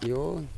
Yun.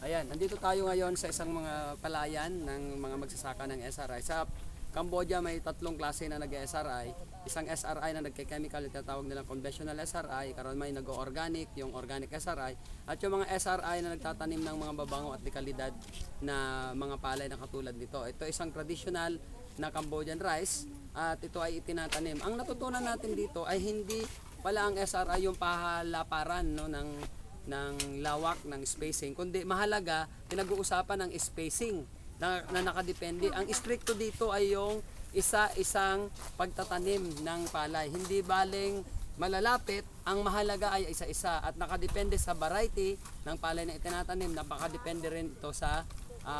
Ayan, nandito tayo ngayon sa isang mga palayan ng mga magsasaka ng SRI. Sa Cambodia may tatlong klase na nag-SRI. Isang SRI na nagke-chemical, tinatawag nilang conventional SRI. Karon may nag-organic, yung organic SRI. At yung mga SRI na nagtatanim ng mga babango at dekalidad na mga palay na katulad nito. Ito isang traditional na Cambodian rice at ito ay itinatanim. Ang natutunan natin dito ay hindi pala ang SRI yung pahalaparan, no, ng lawak ng spacing, kundi mahalaga pinag-uusapan ng spacing na nakadepende. Ang stricto dito ay yung isa-isang pagtatanim ng palay, hindi baling malalapit. Ang mahalaga ay isa-isa at nakadepende sa variety ng palay na itinatanim. Napakadepende rin ito sa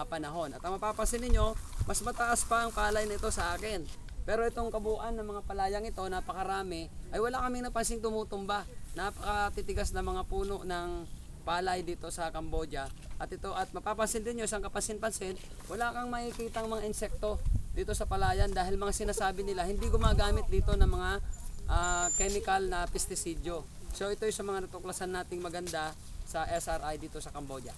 panahon. At ang mapapansin niyo, mas mataas pa ang palay nito sa akin. Pero itong kabuuan ng mga palayang ito, napakarami, ay wala kaming napansing tumutumba. Napakatitigas na mga puno ng palay dito sa Cambodia. At ito, at mapapansin din nyo, isang kapansin-pansin, wala kang makikitang mga insekto dito sa palayan dahil mga sinasabi nila, hindi gumagamit dito ng mga chemical na pestisidyo. So ito yung sa mga natuklasan nating maganda sa SRI dito sa Cambodia.